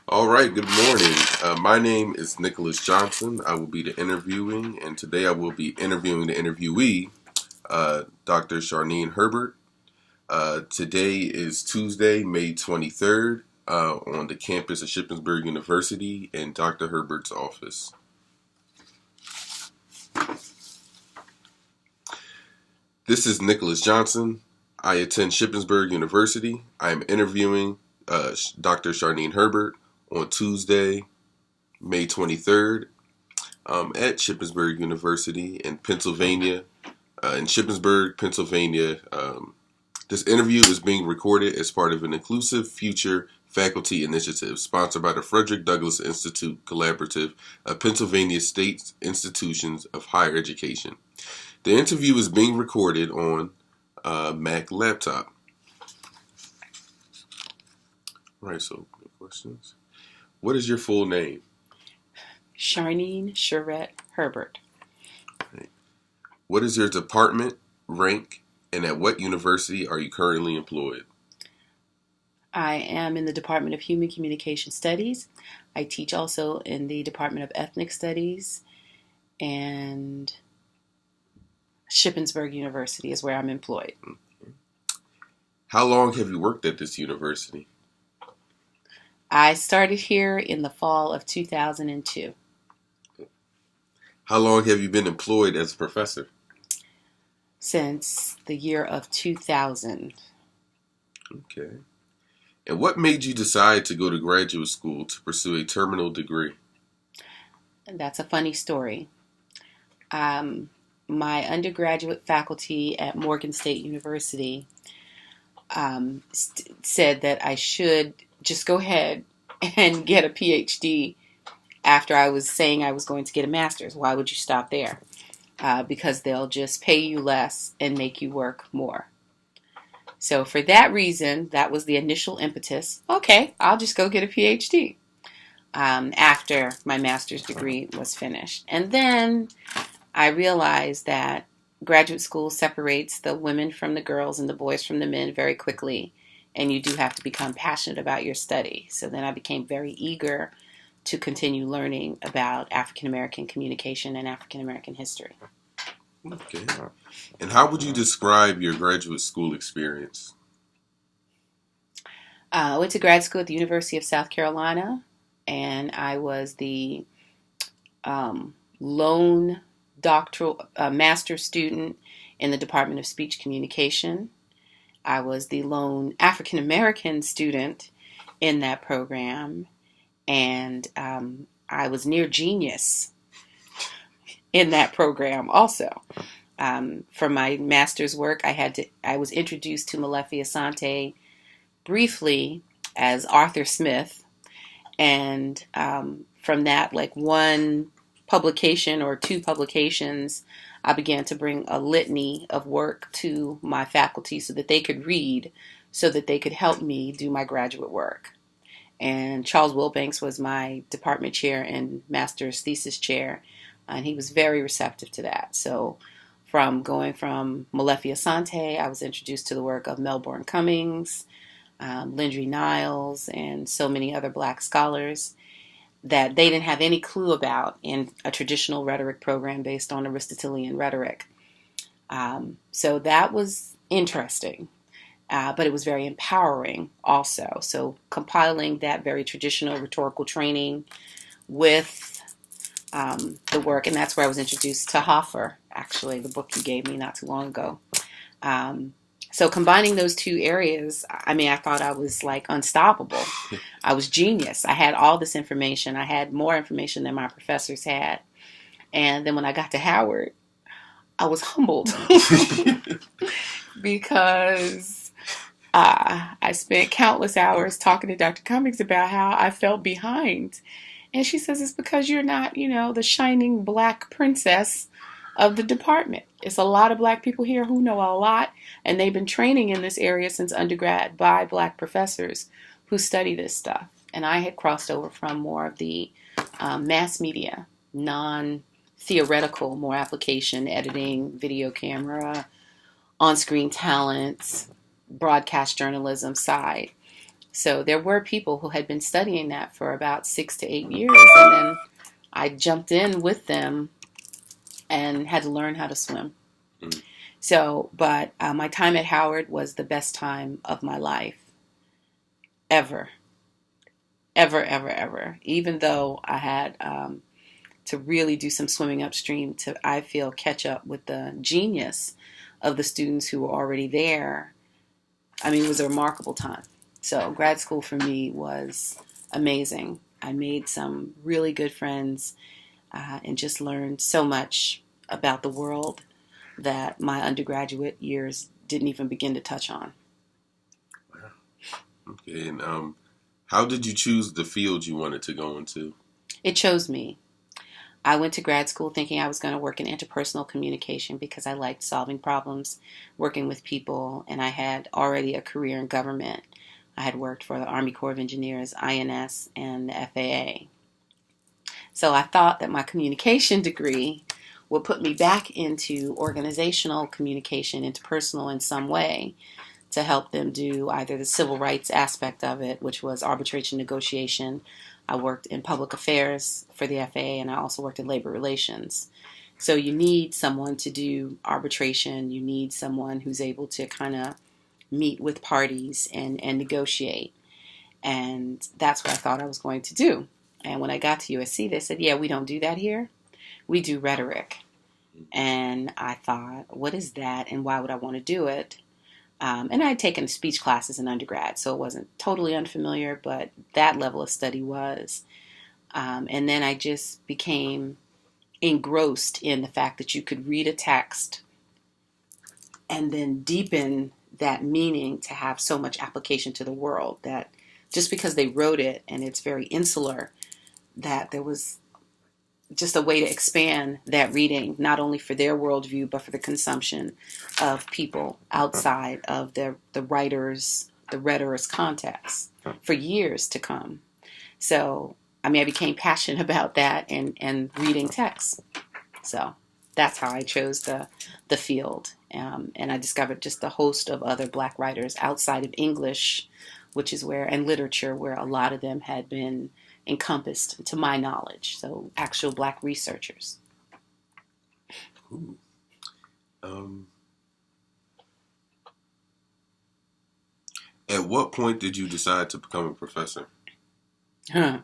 All right, good morning. My name is Nicholas Johnson. I will be the interviewing, and today I will be interviewing the interviewee, Dr. Charnene Herbert. Today is Tuesday, May 23rd, on the campus of Shippensburg University in Dr. Herbert's office. This is Nicholas Johnson. I attend Shippensburg University. I am interviewing Dr. Charnene Herbert on Tuesday, May 23rd, at Shippensburg University in Pennsylvania, in Shippensburg, Pennsylvania. This interview is being recorded as part of an Inclusive Future Faculty Initiative sponsored by the Frederick Douglass Institute Collaborative of Pennsylvania State Institutions of Higher Education. The interview is being recorded on Mac laptop. All right, so questions. What is your full name? Charnene Charette Herbert. Right. What is your department, rank, and at what university are you currently employed? I am in the Department of Human Communication Studies. I teach also in the Department of Ethnic Studies, and Shippensburg University is where I'm employed. Okay. How long have you worked at this university? I started here in the fall of 2002. How long have you been employed as a professor? Since the year of 2000. Okay. And what made you decide to go to graduate school to pursue a terminal degree? That's a funny story. My undergraduate faculty at Morgan State University said that I should just go ahead and get a PhD after I was saying I was going to get a master's. Why would you stop there? Because they'll just pay you less and make you work more. So for that reason, that was the initial impetus. Okay, I'll just go get a PhD after my master's degree was finished. And then I realized that graduate school separates the women from the girls and the boys from the men very quickly, and you do have to become passionate about your study. So then I became very eager to continue learning about African American communication and African American history. Okay. And how would you describe your graduate school experience? I went to grad school at the University of South Carolina, and I was the lone doctoral master's student in the Department of Speech Communication. I was the lone African American student in that program, and I was near genius in that program also. For my master's work, I was introduced to Molefi Asante briefly as Arthur Smith, and from that, like one publication or two publications, I began to bring a litany of work to my faculty so that they could read, so that they could help me do my graduate work. And Charles Wilbanks was my department chair and master's thesis chair, and he was very receptive to that. So going from Molefi Asante, I was introduced to the work of Melbourne Cummings, Lindry Niles, and so many other black scholars that they didn't have any clue about in a traditional rhetoric program based on Aristotelian rhetoric. So that was interesting, but it was very empowering also. So compiling that very traditional rhetorical training with the work, and that's where I was introduced to Hoffer, actually, the book you gave me not too long ago. So combining those two areas, I thought I was like unstoppable. I was genius. I had all this information. I had more information than my professors had. And then when I got to Howard, I was humbled because I spent countless hours talking to Dr. Cummings about how I felt behind. And she says, it's because you're not, the shining black princess of the department. It's a lot of black people here who know a lot, and they've been training in this area since undergrad by black professors who study this stuff. And I had crossed over from more of the mass media, non-theoretical, more application, editing, video camera, on-screen talents, broadcast journalism side. So there were people who had been studying that for about 6 to 8 years, and then I jumped in with them and had to learn how to swim. Mm. So, but my time at Howard was the best time of my life, ever, ever, ever, ever. Even though I had to really do some swimming upstream to, I feel, catch up with the genius of the students who were already there. I mean, it was a remarkable time. So grad school for me was amazing. I made some really good friends and just learned so much about the world that my undergraduate years didn't even begin to touch on. Wow. Okay, and how did you choose the field you wanted to go into? It chose me. I went to grad school thinking I was going to work in interpersonal communication because I liked solving problems, working with people, and I had already a career in government. I had worked for the Army Corps of Engineers, INS, and the FAA. So I thought that my communication degree would put me back into organizational communication, interpersonal in some way, to help them do either the civil rights aspect of it, which was arbitration negotiation. I worked in public affairs for the FAA, and I also worked in labor relations. So you need someone to do arbitration. You need someone who's able to kind of meet with parties and negotiate. And that's what I thought I was going to do. And when I got to USC, they said, yeah, we don't do that here. We do rhetoric. And I thought, what is that and why would I want to do it? And I had taken speech classes in undergrad, so it wasn't totally unfamiliar, but that level of study was. And then I just became engrossed in the fact that you could read a text and then deepen that meaning to have so much application to the world that just because they wrote it and it's very insular, that there was just a way to expand that reading, not only for their worldview, but for the consumption of people outside of the writer's, the rhetoric's context for years to come. So, I mean, I became passionate about that and reading texts. So that's how I chose the field. And I discovered just a host of other Black writers outside of English, which is where, and literature, where a lot of them had been encompassed to my knowledge. So actual Black researchers. Ooh. At what point did you decide to become a professor? I'm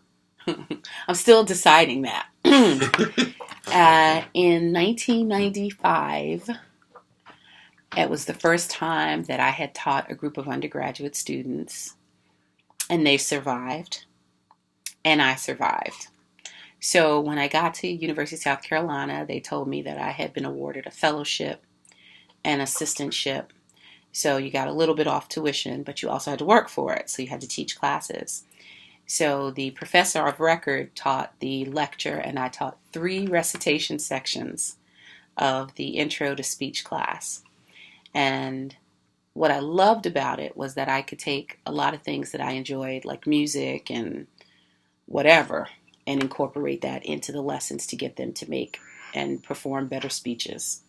still deciding that. In 1995, it was the first time that I had taught a group of undergraduate students, and they survived, and I survived. So when I got to University of South Carolina, they told me that I had been awarded a fellowship and assistantship. So you got a little bit off tuition, but you also had to work for it. So you had to teach classes. So the professor of record taught the lecture, and I taught 3 recitation sections of the Intro to Speech class. And what I loved about it was that I could take a lot of things that I enjoyed, like music and whatever, and incorporate that into the lessons to get them to make and perform better speeches.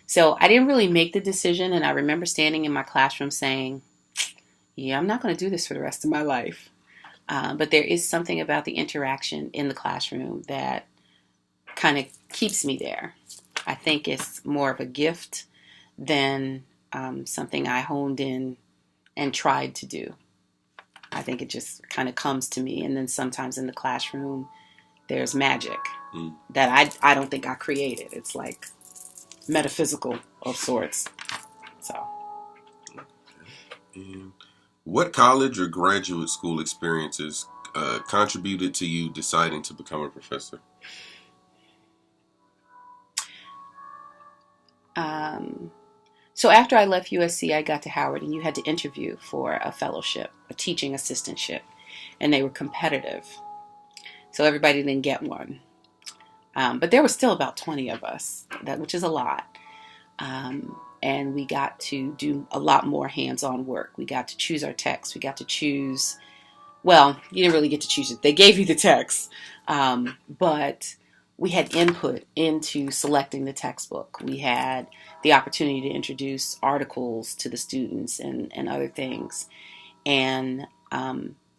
So I didn't really make the decision, and I remember standing in my classroom saying, yeah, I'm not going to do this for the rest of my life. But there is something about the interaction in the classroom that kind of keeps me there. I think it's more of a gift than something I honed in and tried to do. I think it just kind of comes to me. And then sometimes in the classroom, there's magic that I don't think I created. It's like metaphysical of sorts. So. And what college or graduate school experiences contributed to you deciding to become a professor? So after I left USC, I got to Howard, and you had to interview for a fellowship, a teaching assistantship, and they were competitive. So everybody didn't get one. But there were still about 20 of us, which is a lot. And we got to do a lot more hands-on work. We got to choose our text. We got to choose, well, you didn't really get to choose it. They gave you the text. But we had input into selecting the textbook. We had the opportunity to introduce articles to the students and other things. And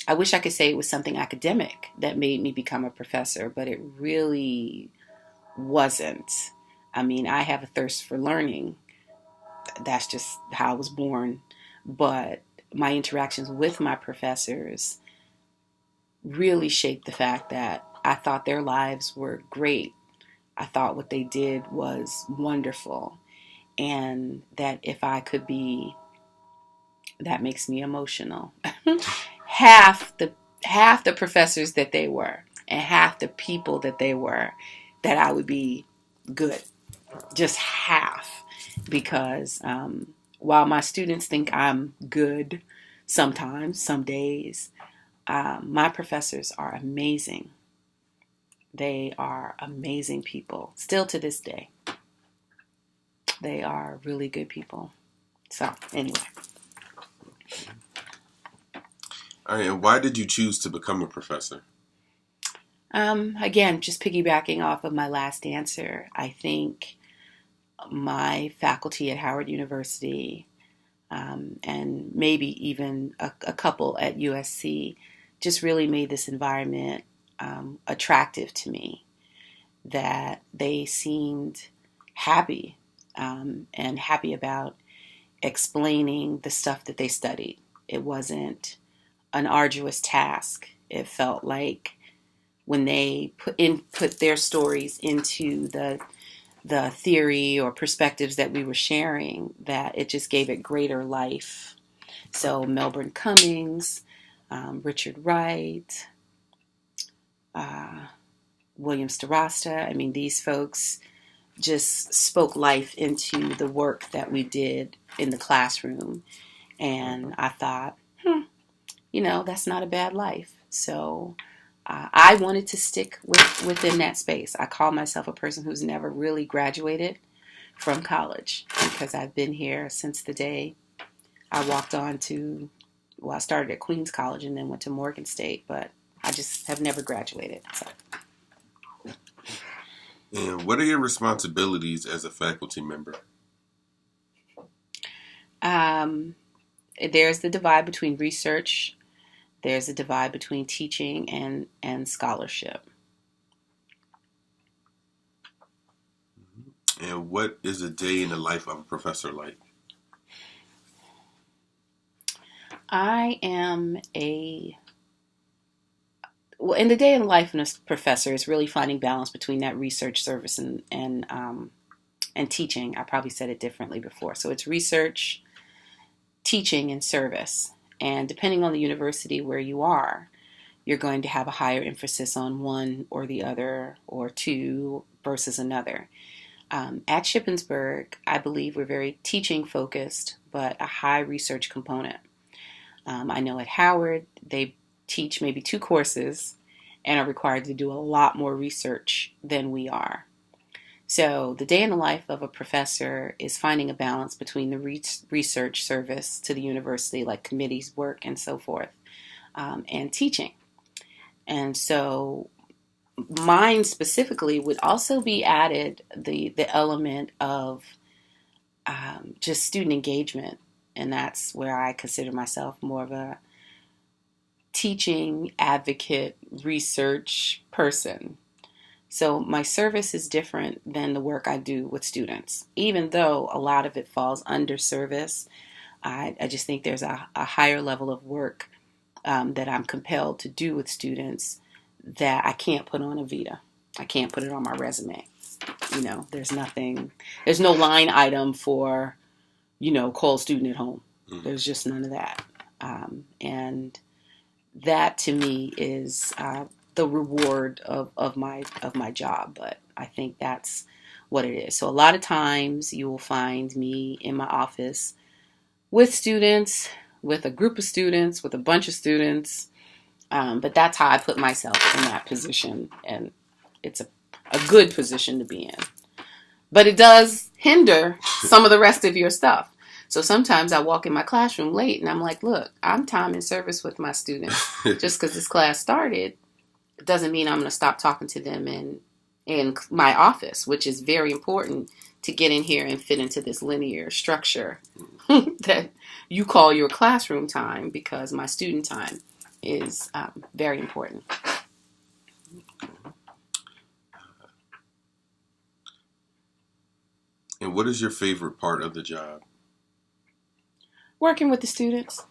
I wish I could say it was something academic that made me become a professor, but it really wasn't. I mean, I have a thirst for learning. That's just how I was born. But my interactions with my professors really shaped the fact that I thought their lives were great. I thought what they did was wonderful. And that if I could be, that makes me emotional. half the professors that they were and half the people that they were, that I would be good. Just half. Because while my students think I'm good sometimes, some days, my professors are amazing. They are amazing people. Still to this day. They are really good people. So, anyway. All right, and why did you choose to become a professor? Again, just piggybacking off of my last answer, I think my faculty at Howard University, and maybe even a couple at USC, just really made this environment attractive to me. That they seemed happy and happy about explaining the stuff that they studied. It wasn't an arduous task. It felt like when they put their stories into the theory or perspectives that we were sharing, that it just gave it greater life. So Melbourne Cummings, Richard Wright, William Starasta, I mean, these folks just spoke life into the work that we did in the classroom. And I thought, that's not a bad life. So I wanted to stick within that space. I call myself a person who's never really graduated from college because I've been here since the day I walked on to, I started at Queens College and then went to Morgan State, but I just have never graduated. So. And what are your responsibilities as a faculty member? There's the divide between research. There's a divide between teaching and scholarship. And what is a day in the life of a professor like? I am in the day in the life of a professor is really finding balance between that research service and teaching. I probably said it differently before. So it's research, teaching, and service. And depending on the university where you are, you're going to have a higher emphasis on one or the other or two versus another. At Shippensburg, I believe we're very teaching focused, but a high research component. I know at Howard, they teach maybe 2 courses and are required to do a lot more research than we are. So the day in the life of a professor is finding a balance between the research service to the university, like committees work and so forth, and teaching. And so mine specifically would also be added the element of just student engagement. And that's where I consider myself more of a teaching, advocate, research person. So my service is different than the work I do with students. Even though a lot of it falls under service, I just think there's a higher level of work that I'm compelled to do with students that I can't put on a vita. I can't put it on my resume. There's no line item for, call student at home. Mm-hmm. There's just none of that. And that to me is the reward of my job. But I think that's what it is. So a lot of times you will find me in my office with students, with a group of students, with a bunch of students. But that's how I put myself in that position. And it's a good position to be in. But it does hinder some of the rest of your stuff. So sometimes I walk in my classroom late and I'm like, look, I'm time in service with my students. Just because this class started, it doesn't mean I'm going to stop talking to them and in my office, which is very important to get in here and fit into this linear structure that you call your classroom time, because my student time is very important. And what is your favorite part of the job? Working with the students.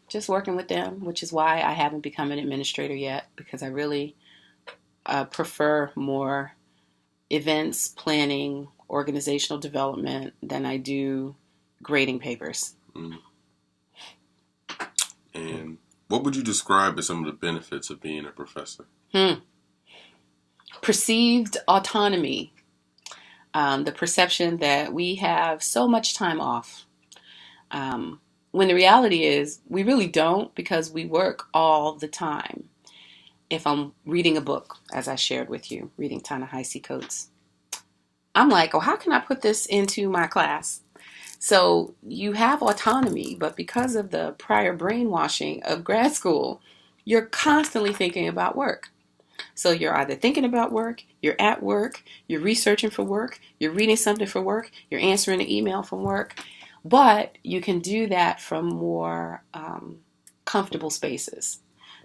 Just working with them, which is why I haven't become an administrator yet, because I really prefer more events, planning, organizational development than I do grading papers. Mm. And what would you describe as some of the benefits of being a professor? Perceived autonomy. The perception that we have so much time off. When the reality is we really don't, because we work all the time. If I'm reading a book, as I shared with you, reading Ta-Nehisi Coates, I'm like, oh, how can I put this into my class? So you have autonomy, but because of the prior brainwashing of grad school, you're constantly thinking about work. So you're either thinking about work, you're at work, you're researching for work, you're reading something for work, you're answering an email from work. But you can do that from more comfortable spaces.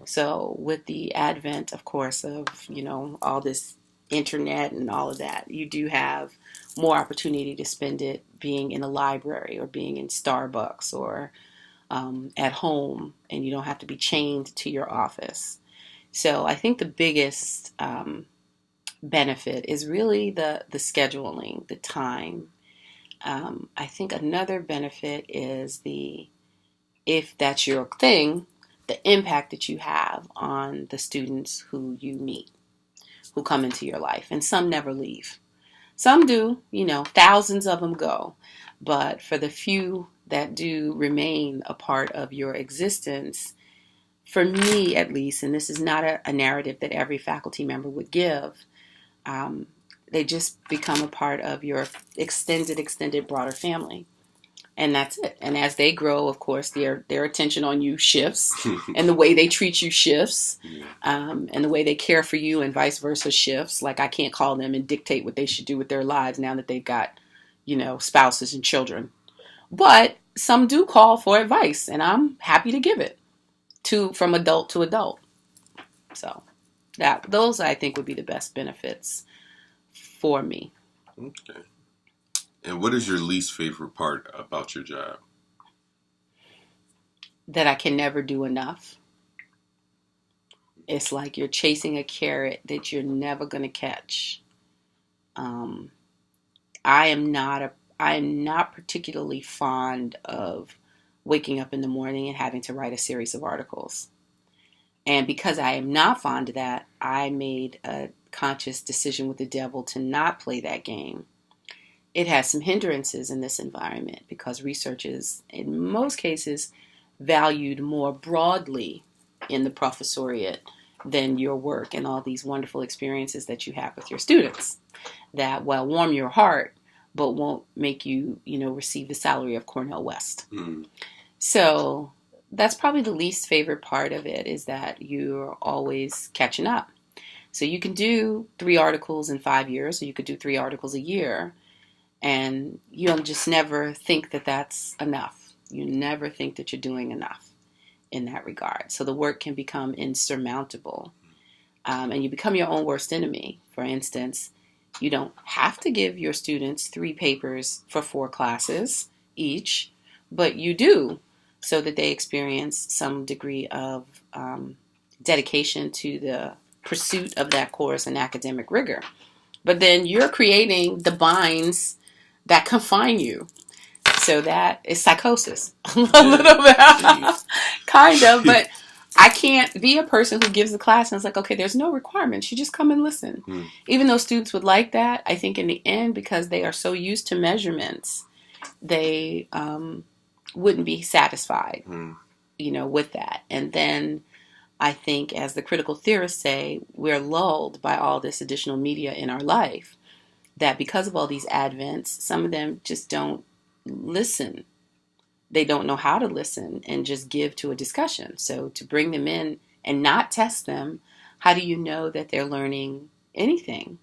So with the advent, of course, of, all this internet and all of that, you do have more opportunity to spend it being in a library or being in Starbucks or at home, and you don't have to be chained to your office. So I think the biggest benefit is really the scheduling, the time. I think another benefit is if that's your thing, the impact that you have on the students who you meet, who come into your life. And some never leave. Some do, thousands of them go. But for the few that do remain a part of your existence, for me at least, and this is not a narrative that every faculty member would give, they just become a part of your extended, broader family. And that's it. And as they grow, of course, their attention on you shifts, and the way they treat you shifts, and the way they care for you and vice versa shifts. Like, I can't call them and dictate what they should do with their lives now that they've got, spouses and children. But some do call for advice, and I'm happy to give it from adult to adult. So those, I think, would be the best benefits for me. Okay. And what is your least favorite part about your job? That I can never do enough. It's like you're chasing a carrot that you're never going to catch. I am not particularly fond of waking up in the morning and having to write a series of articles. And because I am not fond of that, I made a conscious decision with the devil to not play that game. It has some hindrances in this environment because research is, in most cases, valued more broadly in the professoriate than your work and all these wonderful experiences that you have with your students that, warm your heart, but won't make you, receive the salary of Cornell West. Mm. So that's probably the least favorite part of it, is that you're always catching up. So you can do 3 articles in 5 years, or you could do 3 articles a year. And you'll just never think that that's enough. You never think that you're doing enough in that regard. So the work can become insurmountable. And you become your own worst enemy. For instance, you don't have to give your students 3 papers for 4 classes each, but you do, so that they experience some degree of dedication to the pursuit of that course and academic rigor. But then you're creating the binds that confine you. So that is psychosis. A little bit. Kind of, but I can't be a person who gives the class and it's like, okay, there's no requirements. You just come and listen. Even though students would like that, I think in the end, because they are so used to measurements, they wouldn't be satisfied, with that. And then I think, as the critical theorists say, we're lulled by all this additional media in our life, that because of all these advents, some of them just don't listen. They don't know how to listen and just give to a discussion. So to bring them in and not test them, how do you know that they're learning anything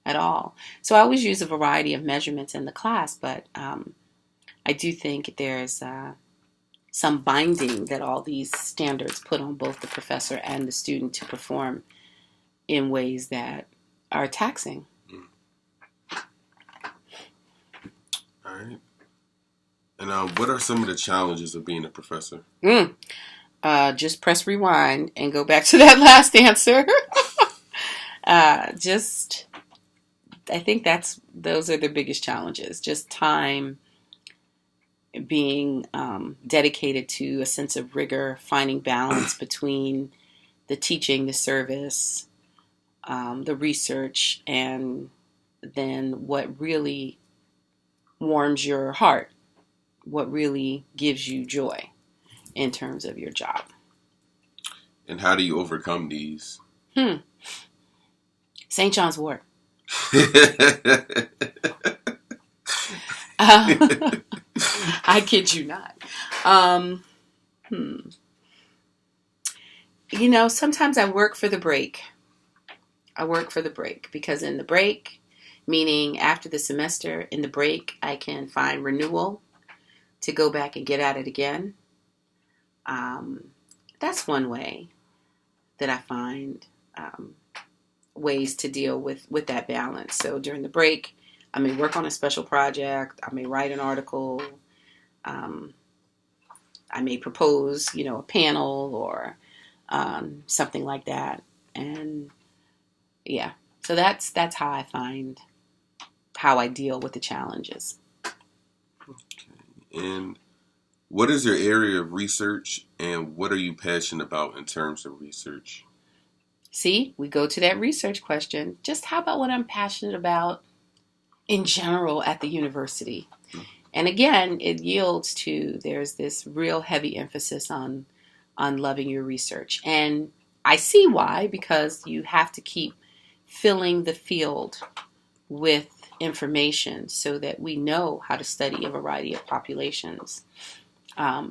at all. So I always use a variety of measurements in the class, but I do think there's some binding that all these standards put on both the professor and the student to perform in ways that are taxing. All right. And what are some of the challenges of being a professor? Just press rewind and go back to that last answer. I think those are the biggest challenges. Just time, being dedicated to a sense of rigor, finding balance between the teaching, the service, the research, and then what really warms your heart, what really gives you joy in terms of your job. And how do you overcome these? St. John's Wort. I kid you not. Sometimes I work for the break. Because in the break, meaning after the semester, in the break, I can find renewal to go back and get at it again. That's one way that I find ways to deal with that balance. So during the break, I may work on a special project. I may write an article. I may propose, a panel or something like that. And yeah, so that's how I find how I deal with the challenges. Okay. And what is your area of research, and what are you passionate about in terms of research? See, we go to that research question. Just how about what I'm passionate about in general at the university? And again, it yields to, there's this real heavy emphasis on loving your research. And I see why, because you have to keep filling the field with information so that we know how to study a variety of populations.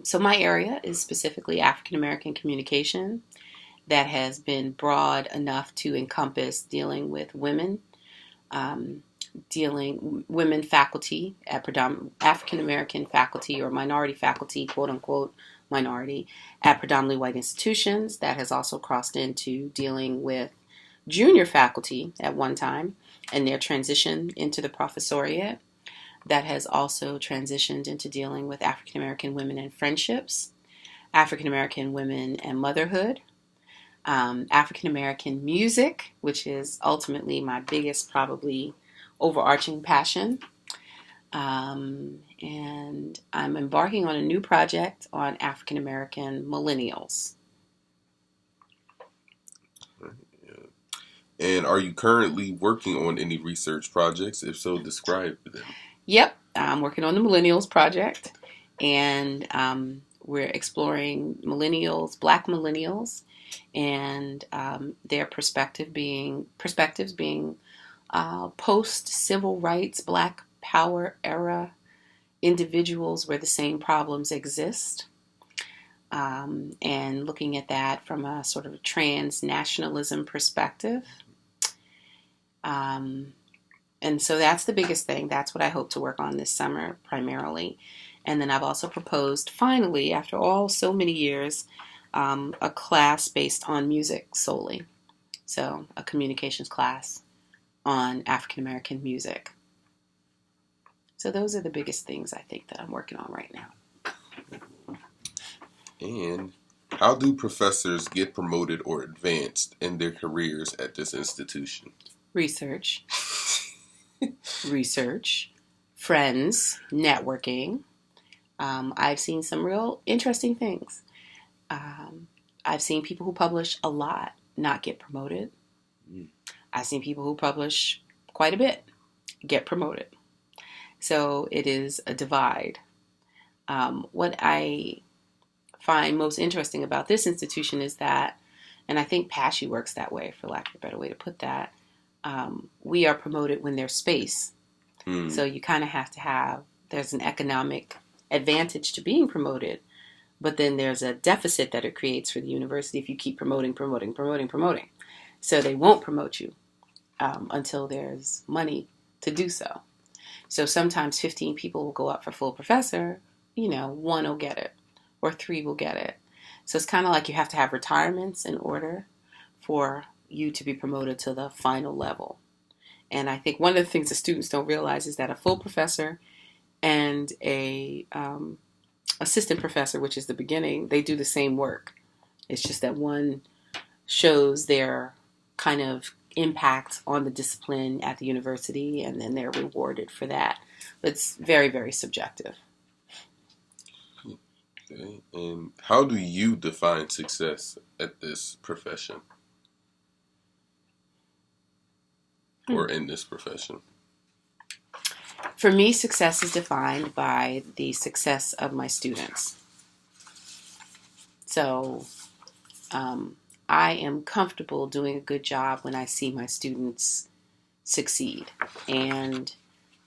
So my area is specifically African American communication that has been broad enough to encompass dealing with women, women faculty at African American faculty or minority faculty, quote unquote minority, at predominantly white institutions. That has also crossed into dealing with junior faculty at one time and their transition into the professoriate. That has also transitioned into dealing with African American women and friendships, African American women and motherhood, African American music, which is ultimately my biggest, probably overarching passion. And I'm embarking on a new project on African American millennials. And are you currently working on any research projects? If so, describe them. Yep, I'm working on the Millennials Project, and we're exploring Black millennials, and their perspectives being post-civil rights, Black Power era individuals where the same problems exist, and looking at that from a sort of transnationalism perspective. And so that's the biggest thing. That's what I hope to work on this summer primarily. And then I've also proposed, finally, after so many years, a class based on music solely. So a communications class on African American music. So those are the biggest things I think that I'm working on right now. And how do professors get promoted or advanced in their careers at this institution? Research, friends, networking. I've seen some real interesting things. I've seen people who publish a lot not get promoted. I've seen people who publish quite a bit get promoted. So it is a divide. What I find most interesting about this institution is that, and I think PASHE works that way, for lack of a better way to put that, we are promoted when there's space. So you kind of have to there's an economic advantage to being promoted, but then there's a deficit that it creates for the university if you keep promoting. So they won't promote you until there's money to do so. So sometimes 15 people will go up for full professor, one will get it or three will get it. So it's kind of like you have to have retirements in order for you to be promoted to the final level. And I think one of the things the students don't realize is that a full professor and a assistant professor, which is the beginning, they do the same work. It's just that one shows their kind of impact on the discipline at the university, and then they're rewarded for that. But it's very, very subjective. Okay. And how do you define success at this profession? Or in this profession? For me, success is defined by the success of my students. So I am comfortable doing a good job when I see my students succeed. And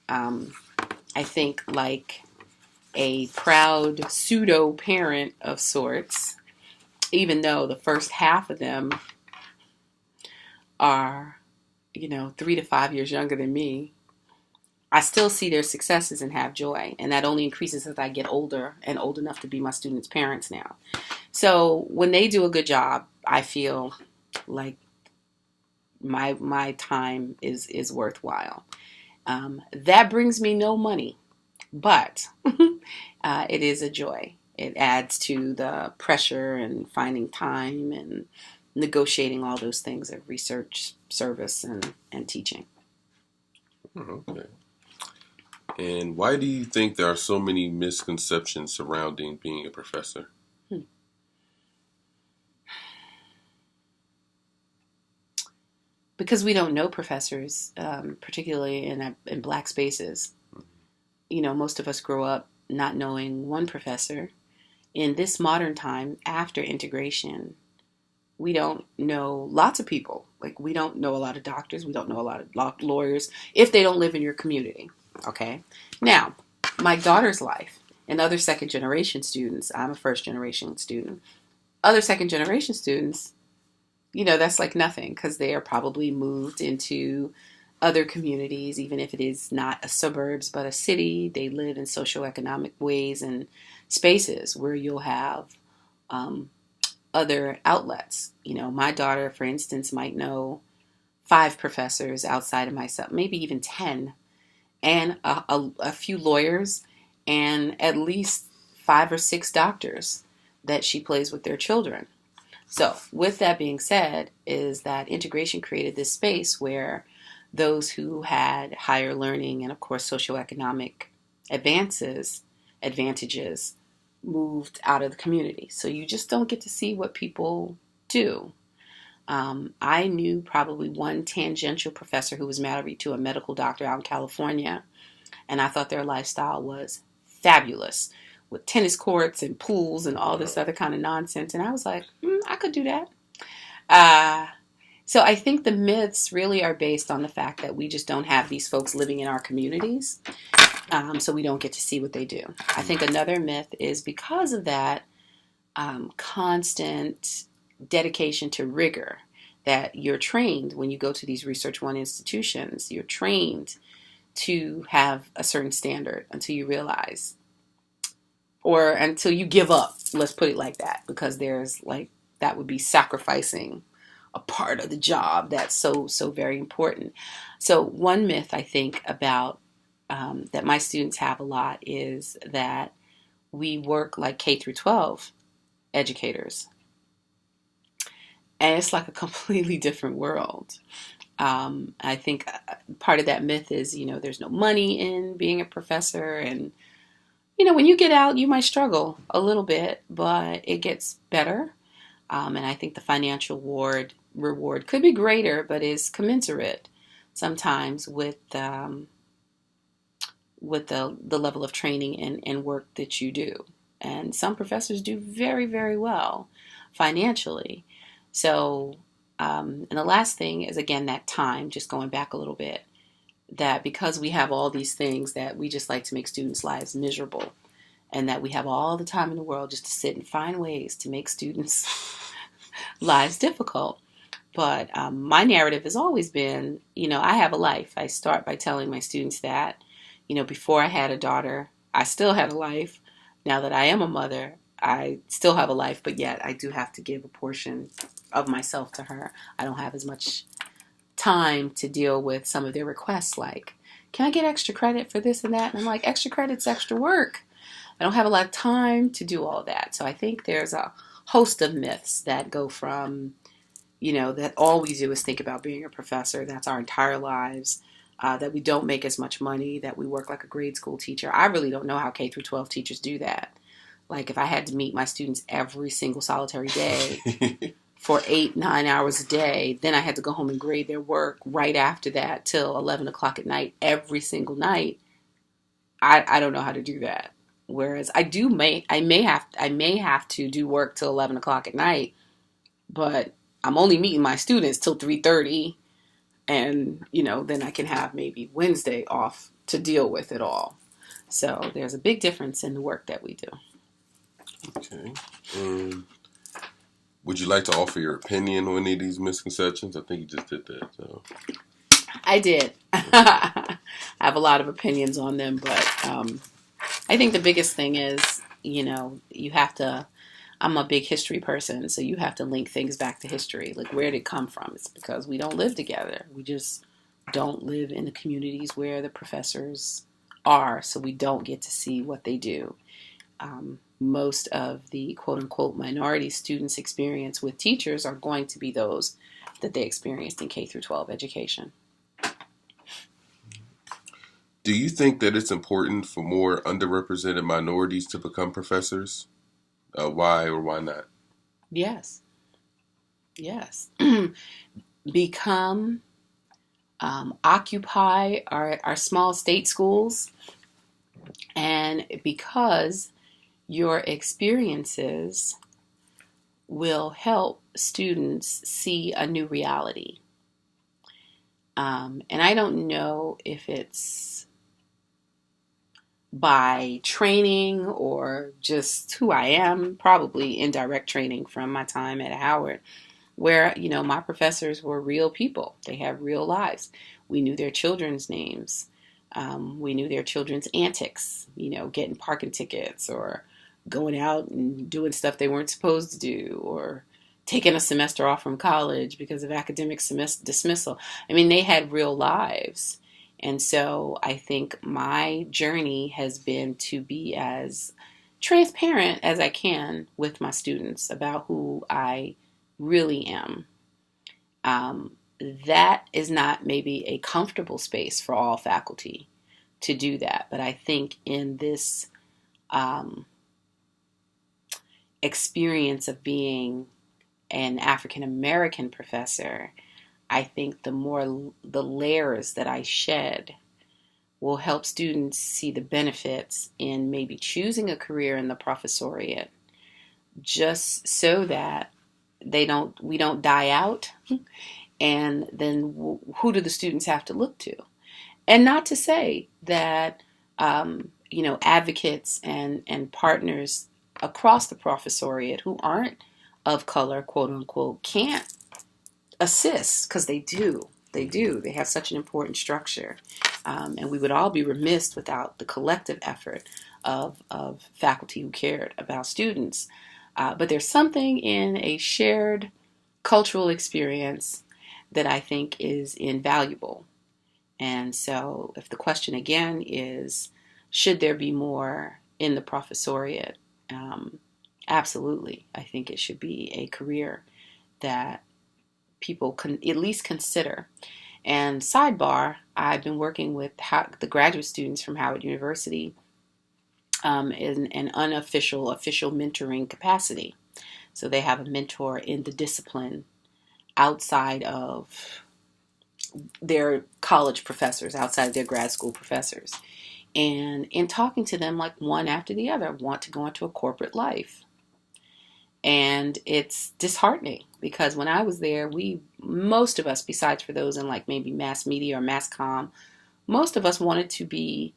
I think, like a proud pseudo parent of sorts, even though the first half of them are 3 to 5 years younger than me, I still see their successes and have joy. And that only increases as I get older and old enough to be my students' parents now. So when they do a good job, I feel like my time is worthwhile. That brings me no money, but it is a joy. It adds to the pressure and finding time and negotiating all those things of research, service, and teaching. Okay. And why do you think there are so many misconceptions surrounding being a professor? Because we don't know professors, particularly in Black spaces. Most of us grow up not knowing one professor. In this modern time, after integration, we don't know lots of people. Like, we don't know a lot of doctors. We don't know a lot of lawyers if they don't live in your community. Okay? Now, my daughter's life and other second-generation students, I'm a first-generation student, other second-generation students, that's like nothing, because they are probably moved into other communities, even if it is not a suburbs but a city. They live in socioeconomic ways and spaces where you'll have other outlets. My daughter, for instance, might know 5 professors outside of myself, maybe even 10, and a few lawyers, and at least 5 or 6 doctors that she plays with their children. So with that being said, is that integration created this space where those who had higher learning and, of course, socioeconomic advantages moved out of the community. So you just don't get to see what people do. I knew probably one tangential professor who was married to a medical doctor out in California, and I thought their lifestyle was fabulous, with tennis courts and pools and all this other kind of nonsense. And I was like, I could do that. So I think the myths really are based on the fact that we just don't have these folks living in our communities. So we don't get to see what they do. I think another myth is because of that constant dedication to rigor, that you're trained when you go to these Research One institutions, you're trained to have a certain standard until you realize, or until you give up, let's put it like that, because there's that would be sacrificing a part of the job that's so very important. So one myth I think about that my students have a lot is that we work like K through 12 educators. And it's like a completely different world. I think part of that myth is, there's no money in being a professor. And, when you get out, you might struggle a little bit, but it gets better. And I think the financial reward could be greater, but is commensurate sometimes with the level of training and work that you do. And some professors do very, very well financially. So, and the last thing is, again, that time, just going back a little bit, that because we have all these things that we just like to make students' lives miserable, and that we have all the time in the world just to sit and find ways to make students' lives difficult. But my narrative has always been, I have a life. I start by telling my students that, before I had a daughter, I still had a life. Now that I am a mother, I still have a life, but yet I do have to give a portion of myself to her. I don't have as much time to deal with some of their requests, like, can I get extra credit for this and that? And I'm like, extra credit's extra work. I don't have a lot of time to do all that. So I think there's a host of myths that go from, that all we do is think about being a professor. That's our entire lives. That we don't make as much money, that we work like a grade school teacher. I really don't know how K through 12 teachers do that. Like, if I had to meet my students every single solitary day for 8-9 hours a day, then I had to go home and grade their work right after that till 11 o'clock at night, every single night. I don't know how to do that. Whereas I may have to do work till 11 o'clock at night, but I'm only meeting my students till 3:30, and then I can have maybe Wednesday off to deal with it all. So there's a big difference in the work that we do. Okay. Would you like to offer your opinion on any of these misconceptions? I think you just did that. So. I did. I have a lot of opinions on them, but I think the biggest thing is, you have to, I'm a big history person, so you have to link things back to history. Like, where did it come from? It's because we don't live together. We just don't live in the communities where the professors are, so we don't get to see what they do. Most of the quote-unquote minority students' experience with teachers are going to be those that they experienced in K through 12 education. Do you think that it's important for more underrepresented minorities to become professors? Why or why not? Yes. Become, occupy our small state schools, and because your experiences will help students see a new reality. And I don't know if it's by training or just who I am, probably indirect training from my time at Howard, where, my professors were real people. They have real lives. We knew their children's names. We knew their children's antics, getting parking tickets or going out and doing stuff they weren't supposed to do, or taking a semester off from college because of academic dismissal. I mean, they had real lives. And so I think my journey has been to be as transparent as I can with my students about who I really am. That is not maybe a comfortable space for all faculty to do that. But I think in this experience of being an African American professor, I think the layers that I shed will help students see the benefits in maybe choosing a career in the professoriate, just so that we don't die out. And then who do the students have to look to? And not to say that advocates and partners across the professoriate who aren't of color, quote unquote, can't assist, because they do. They have such an important structure. And we would all be remiss without the collective effort of faculty who cared about students. But there's something in a shared cultural experience that I think is invaluable. And so if the question again is, should there be more in the professoriate? Absolutely. I think it should be a career that people can at least consider. And sidebar, I've been working with the graduate students from Howard University in an unofficial, official mentoring capacity. So they have a mentor in the discipline outside of their college professors, outside of their grad school professors. And in talking to them, like one after the other, want to go into a corporate life. And it's disheartening, because when I was there, most of us, besides for those in like maybe mass media or mass comm, most of us wanted to be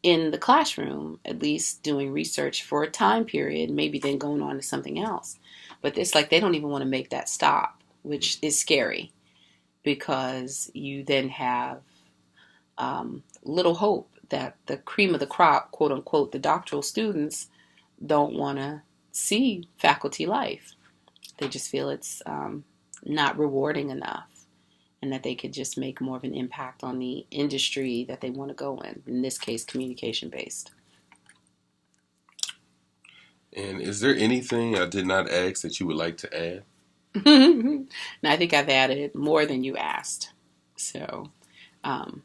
in the classroom, at least doing research for a time period, maybe then going on to something else. But it's like they don't even want to make that stop. which is scary because you then have little hope that the cream of the crop, quote unquote, the doctoral students don't want to see faculty life. They just feel it's not rewarding enough, and that they could just make more of an impact on the industry that they want to go in this case, communication based. And is there anything I did not ask that you would like to add? And I think I've added more than you asked. So, all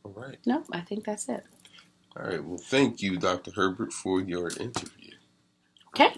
right. No, I think that's it. All right. Well, thank you, Dr. Herbert, for your interview. Okay.